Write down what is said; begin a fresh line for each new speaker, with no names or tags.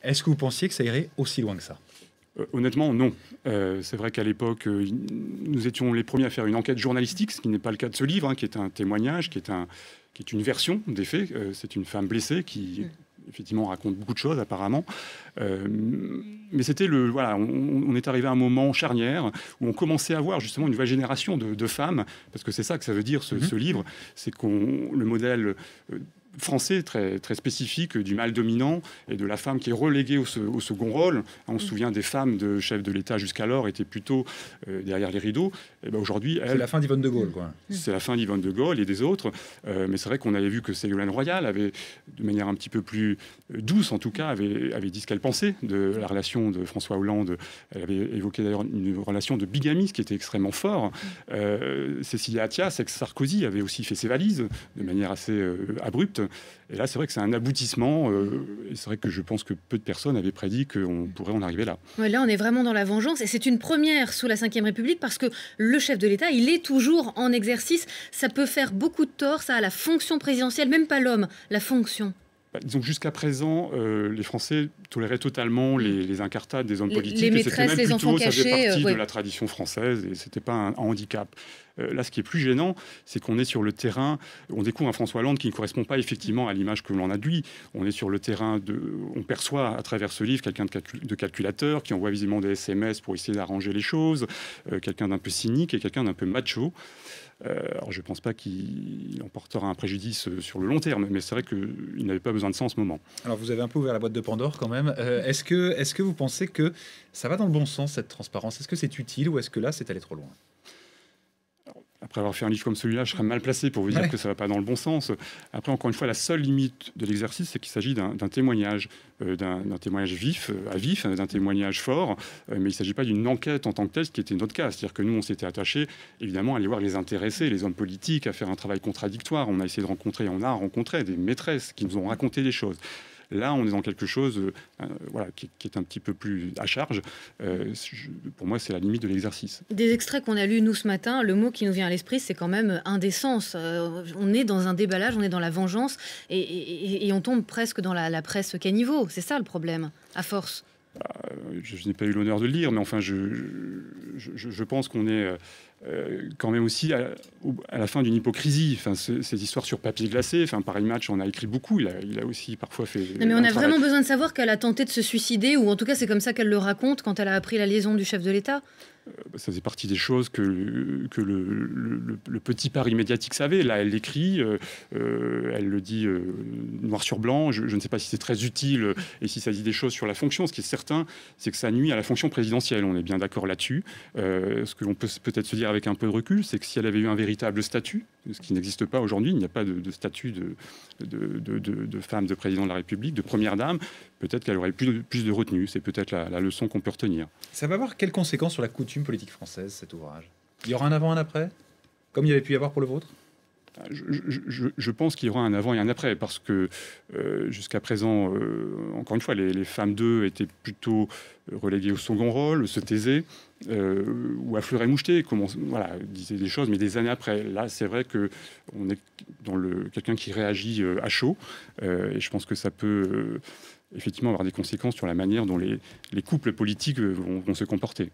Est-ce que vous pensiez que ça irait aussi loin que ça?
Honnêtement, non. C'est vrai qu'à l'époque, nous étions les premiers à faire une enquête journalistique, ce qui n'est pas le cas de ce livre, hein, qui est un témoignage, qui est une version des faits. C'est une femme blessée qui, effectivement, raconte beaucoup de choses, apparemment. Mais c'était voilà, on est arrivé à un moment charnière où on commençait à voir justement une nouvelle génération de femmes, parce que c'est ça que ça veut dire, ce livre, c'est le modèle français très, très spécifique du mâle dominant et de la femme qui est reléguée au second rôle. On se souvient des femmes de chefs de l'État jusqu'alors étaient plutôt derrière les rideaux. Et ben aujourd'hui,
c'est la fin d'Yvonne de Gaulle, quoi.
C'est la fin d'Yvonne de Gaulle et des autres. Mais c'est vrai qu'on avait vu que Ségolène Royal avait, de manière un petit peu plus douce en tout cas, avait dit ce qu'elle pensait de la relation de François Hollande. Elle avait évoqué d'ailleurs une relation de bigamie, ce qui était extrêmement fort. Cécilia Attias, ex-Sarkozy, avait aussi fait ses valises de manière assez abrupte. Et là, c'est vrai que c'est un aboutissement. Et c'est vrai que je pense que peu de personnes avaient prédit qu'on pourrait en arriver là.
Ouais, là, on est vraiment dans la vengeance. Et c'est une première sous la Ve République parce que le chef de l'État, il est toujours en exercice. Ça peut faire beaucoup de tort, ça, à la fonction présidentielle, même pas l'homme, la fonction.
Disons que jusqu'à présent, les Français toléraient totalement les incartades des hommes politiques.
Les maîtresses, les enfants cachés.
Ça faisait partie de la tradition française et c'était pas un handicap. Là, ce qui est plus gênant, c'est qu'on est sur le terrain, on découvre un François Hollande qui ne correspond pas effectivement à l'image que l'on a de lui. On est sur le terrain on perçoit à travers ce livre quelqu'un de calculateur qui envoie visiblement des SMS pour essayer d'arranger les choses, quelqu'un d'un peu cynique et quelqu'un d'un peu macho. Alors je ne pense pas qu'il emportera un préjudice sur le long terme, mais c'est vrai qu'il n'avait pas besoin de ça en ce moment.
Alors vous avez un peu ouvert la boîte de Pandore quand même. Est-ce que vous pensez que ça va dans le bon sens, cette transparence? Est-ce que c'est utile ou est-ce que là, c'est allé trop loin?
Après avoir fait un livre comme celui-là, je serais mal placé pour vous dire que ça ne va pas dans le bon sens. Après, encore une fois, la seule limite de l'exercice, c'est qu'il s'agit d'un témoignage, d'un témoignage vif, d'un témoignage fort, mais il ne s'agit pas d'une enquête en tant que telle, ce qui était notre cas. C'est-à-dire que nous, on s'était attachés, évidemment, à aller voir les intéressés, les hommes politiques, à faire un travail contradictoire. On a essayé de rencontrer, on a rencontré des maîtresses qui nous ont raconté des choses. Là, on est dans quelque chose qui est un petit peu plus à charge. Pour moi, c'est la limite de l'exercice.
Des extraits qu'on a lus, nous, ce matin, le mot qui nous vient à l'esprit, c'est quand même indécence. On est dans un déballage, on est dans la vengeance, et on tombe presque dans la presse caniveau. C'est ça le problème, à force.
Je n'ai pas eu l'honneur de le lire, mais enfin, je pense qu'on est quand même aussi à la fin d'une hypocrisie. Enfin, ces histoires sur papier glacé, enfin, Paris Match, on a écrit beaucoup. Il a aussi parfois fait...
Non, mais on a vraiment besoin de savoir qu'elle a tenté de se suicider, ou en tout cas, c'est comme ça qu'elle le raconte quand elle a appris la liaison du chef de l'État.
Ça faisait partie des choses que le petit Paris médiatique savait. Là, elle l'écrit, elle le dit noir sur blanc. Je ne sais pas si c'est très utile et si ça dit des choses sur la fonction. Ce qui est certain, c'est que ça nuit à la fonction présidentielle. On est bien d'accord là-dessus. Ce que l'on peut peut-être se dire avec un peu de recul, c'est que si elle avait eu un véritable statut, ce qui n'existe pas aujourd'hui, il n'y a pas de statut de femme de président de la République, de première dame, peut-être qu'elle aurait plus de retenue. C'est peut-être la leçon qu'on peut retenir.
Ça va avoir quelles conséquences sur la coutume politique française, cet ouvrage? Il y aura un avant, un après, comme il y avait pu y avoir pour le vôtre?
Je pense qu'il y aura un avant et un après, parce que jusqu'à présent, encore une fois, les femmes d'eux étaient plutôt reléguées au second rôle, se taisaient, ou affleuraient moucheté, disaient des choses, mais des années après. Là, c'est vrai qu'on est dans quelqu'un qui réagit à chaud, et je pense que ça peut effectivement avoir des conséquences sur la manière dont les couples politiques vont se comporter.